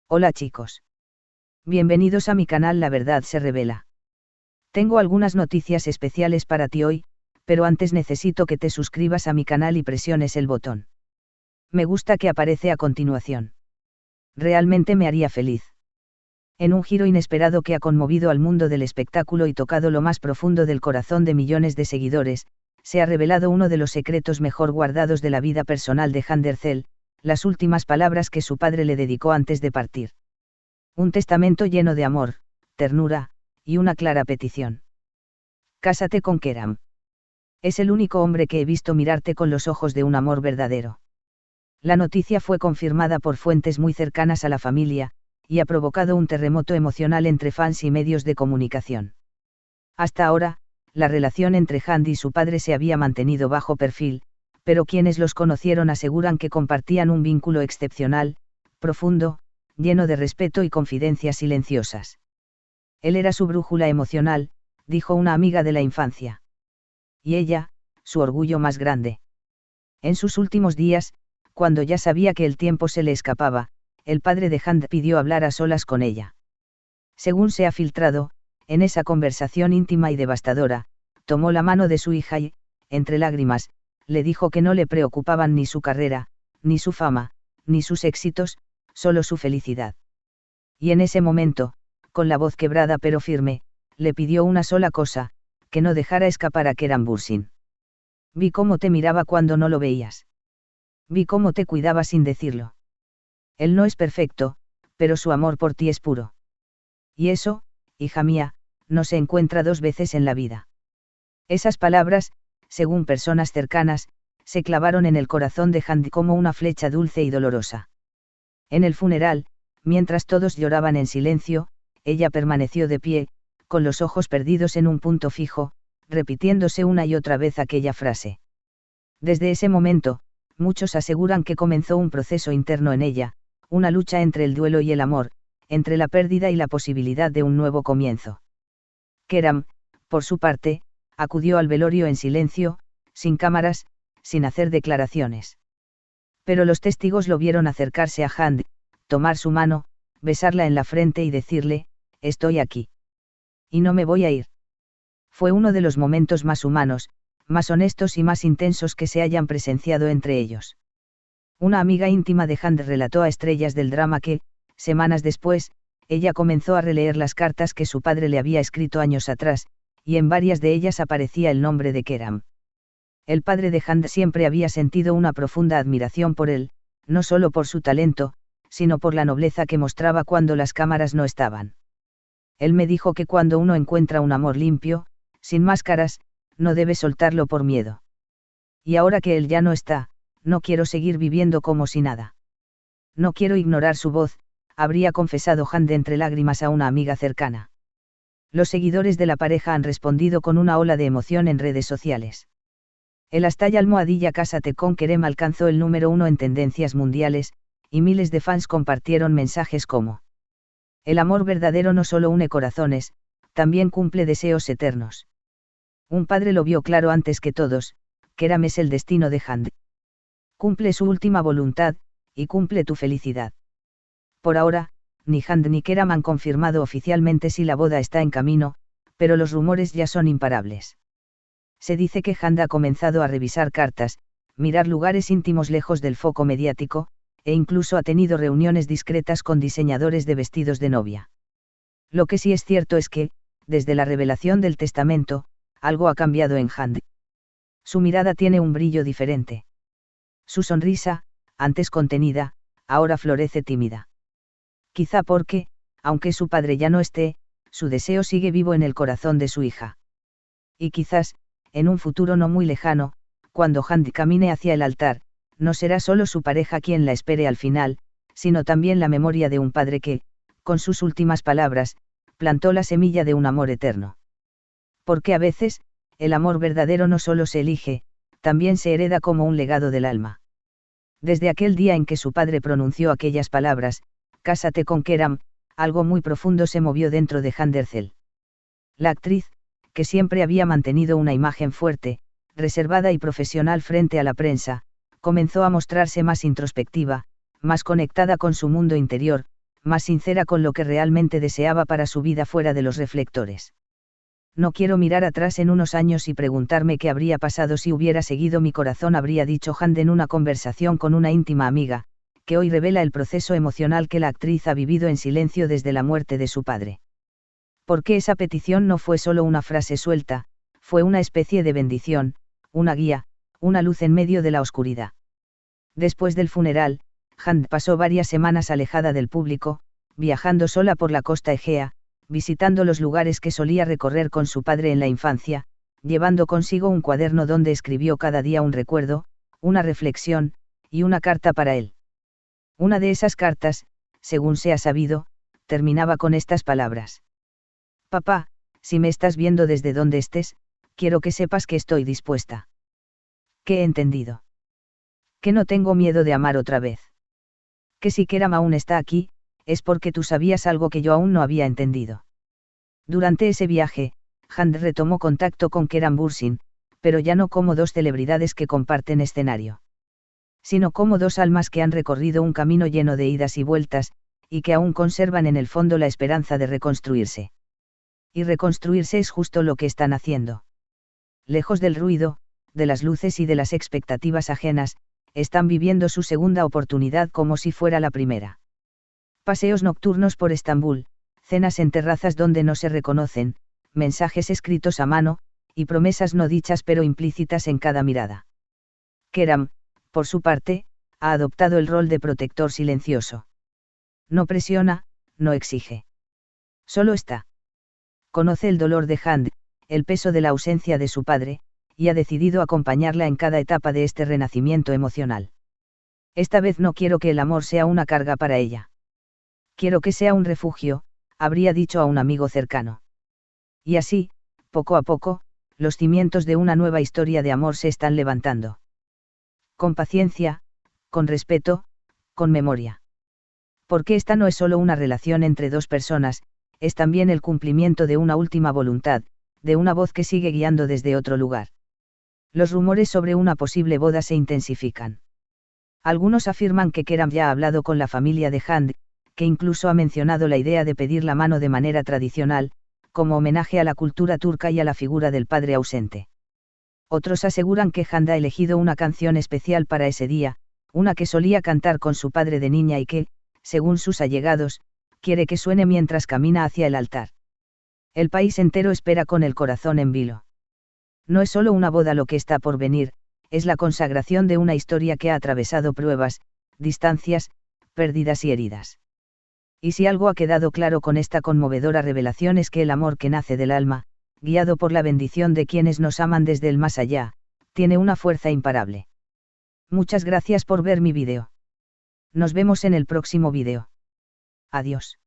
Hola chicos. Bienvenidos a mi canal La Verdad se Revela. Tengo algunas noticias especiales para ti hoy, pero antes necesito que te suscribas a mi canal y presiones el botón me gusta que aparece a continuación. Realmente me haría feliz. En un giro inesperado que ha conmovido al mundo del espectáculo y tocado lo más profundo del corazón de millones de seguidores, se ha revelado uno de los secretos mejor guardados de la vida personal de Jane Derzel, las últimas palabras que su padre le dedicó antes de partir. Un testamento lleno de amor, ternura, y una clara petición. Cásate con Keram. Es el único hombre que he visto mirarte con los ojos de un amor verdadero. La noticia fue confirmada por fuentes muy cercanas a la familia, y ha provocado un terremoto emocional entre fans y medios de comunicación. Hasta ahora, la relación entre Jane y su padre se había mantenido bajo perfil, pero quienes los conocieron aseguran que compartían un vínculo excepcional, profundo, lleno de respeto y confidencias silenciosas. Él era su brújula emocional, dijo una amiga de la infancia. Y ella, su orgullo más grande. En sus últimos días, cuando ya sabía que el tiempo se le escapaba, el padre de Jane pidió hablar a solas con ella. Según se ha filtrado, en esa conversación íntima y devastadora, tomó la mano de su hija y, entre lágrimas, le dijo que no le preocupaban ni su carrera, ni su fama, ni sus éxitos, solo su felicidad. Y en ese momento, con la voz quebrada pero firme, le pidió una sola cosa, que no dejara escapar a Keram Bürsin. Vi cómo te miraba cuando no lo veías. Vi cómo te cuidaba sin decirlo. Él no es perfecto, pero su amor por ti es puro. Y eso, hija mía, no se encuentra dos veces en la vida. Esas palabras, según personas cercanas, se clavaron en el corazón de Jane como una flecha dulce y dolorosa. En el funeral, mientras todos lloraban en silencio, ella permaneció de pie, con los ojos perdidos en un punto fijo, repitiéndose una y otra vez aquella frase. Desde ese momento, muchos aseguran que comenzó un proceso interno en ella, una lucha entre el duelo y el amor, entre la pérdida y la posibilidad de un nuevo comienzo. Keram, por su parte, acudió al velorio en silencio, sin cámaras, sin hacer declaraciones. Pero los testigos lo vieron acercarse a Jane, tomar su mano, besarla en la frente y decirle, estoy aquí. Y no me voy a ir. Fue uno de los momentos más humanos, más honestos y más intensos que se hayan presenciado entre ellos. Una amiga íntima de Jane relató a Estrellas del Drama que, semanas después, ella comenzó a releer las cartas que su padre le había escrito años atrás, y en varias de ellas aparecía el nombre de Keram. El padre de Jane siempre había sentido una profunda admiración por él, no solo por su talento, sino por la nobleza que mostraba cuando las cámaras no estaban. Él me dijo que cuando uno encuentra un amor limpio, sin máscaras, no debe soltarlo por miedo. Y ahora que él ya no está, no quiero seguir viviendo como si nada. No quiero ignorar su voz, habría confesado Jane entre lágrimas a una amiga cercana. Los seguidores de la pareja han respondido con una ola de emoción en redes sociales. El #almohadilla Cásate con Keram alcanzó el número 1 en tendencias mundiales, y miles de fans compartieron mensajes como: el amor verdadero no solo une corazones, también cumple deseos eternos. Un padre lo vio claro antes que todos, Keram es el destino de Jane. Cumple su última voluntad, y cumple tu felicidad. Por ahora, ni Jane ni Keram han confirmado oficialmente si la boda está en camino, pero los rumores ya son imparables. Se dice que Jane ha comenzado a revisar cartas, mirar lugares íntimos lejos del foco mediático, e incluso ha tenido reuniones discretas con diseñadores de vestidos de novia. Lo que sí es cierto es que, desde la revelación del testamento, algo ha cambiado en Jane. Su mirada tiene un brillo diferente. Su sonrisa, antes contenida, ahora florece tímida. Quizá porque, aunque su padre ya no esté, su deseo sigue vivo en el corazón de su hija. Y quizás, en un futuro no muy lejano, cuando Jane camine hacia el altar, no será solo su pareja quien la espere al final, sino también la memoria de un padre que, con sus últimas palabras, plantó la semilla de un amor eterno. Porque a veces, el amor verdadero no solo se elige, también se hereda como un legado del alma. Desde aquel día en que su padre pronunció aquellas palabras, Cásate con Keram, algo muy profundo se movió dentro de Jane Derzel. La actriz, que siempre había mantenido una imagen fuerte, reservada y profesional frente a la prensa, comenzó a mostrarse más introspectiva, más conectada con su mundo interior, más sincera con lo que realmente deseaba para su vida fuera de los reflectores. No quiero mirar atrás en unos años y preguntarme qué habría pasado si hubiera seguido mi corazón, habría dicho Hand en una conversación con una íntima amiga, que hoy revela el proceso emocional que la actriz ha vivido en silencio desde la muerte de su padre. Porque esa petición no fue solo una frase suelta, fue una especie de bendición, una guía, una luz en medio de la oscuridad. Después del funeral, Hand pasó varias semanas alejada del público, viajando sola por la costa Egea, visitando los lugares que solía recorrer con su padre en la infancia, llevando consigo un cuaderno donde escribió cada día un recuerdo, una reflexión, y una carta para él. Una de esas cartas, según se ha sabido, terminaba con estas palabras. Papá, si me estás viendo desde donde estés, quiero que sepas que estoy dispuesta. Que he entendido. Que no tengo miedo de amar otra vez. Que si Keram aún está aquí, es porque tú sabías algo que yo aún no había entendido. Durante ese viaje, Hand retomó contacto con Keram Bursin, pero ya no como dos celebridades que comparten escenario, sino como dos almas que han recorrido un camino lleno de idas y vueltas, y que aún conservan en el fondo la esperanza de reconstruirse. Y reconstruirse es justo lo que están haciendo. Lejos del ruido, de las luces y de las expectativas ajenas, están viviendo su segunda oportunidad como si fuera la primera. Paseos nocturnos por Estambul, cenas en terrazas donde no se reconocen, mensajes escritos a mano, y promesas no dichas pero implícitas en cada mirada. Keram, por su parte, ha adoptado el rol de protector silencioso. No presiona, no exige. Solo está. Conoce el dolor de Hand, el peso de la ausencia de su padre, y ha decidido acompañarla en cada etapa de este renacimiento emocional. Esta vez no quiero que el amor sea una carga para ella. Quiero que sea un refugio, habría dicho a un amigo cercano. Y así, poco a poco, los cimientos de una nueva historia de amor se están levantando. Con paciencia, con respeto, con memoria. Porque esta no es solo una relación entre dos personas, es también el cumplimiento de una última voluntad, de una voz que sigue guiando desde otro lugar. Los rumores sobre una posible boda se intensifican. Algunos afirman que Keram ya ha hablado con la familia de Hand, que incluso ha mencionado la idea de pedir la mano de manera tradicional, como homenaje a la cultura turca y a la figura del padre ausente. Otros aseguran que Hand ha elegido una canción especial para ese día, una que solía cantar con su padre de niña y que, según sus allegados, quiere que suene mientras camina hacia el altar. El país entero espera con el corazón en vilo. No es solo una boda lo que está por venir, es la consagración de una historia que ha atravesado pruebas, distancias, pérdidas y heridas. Y si algo ha quedado claro con esta conmovedora revelación es que el amor que nace del alma, guiado por la bendición de quienes nos aman desde el más allá, tiene una fuerza imparable. Muchas gracias por ver mi vídeo. Nos vemos en el próximo vídeo. Adiós.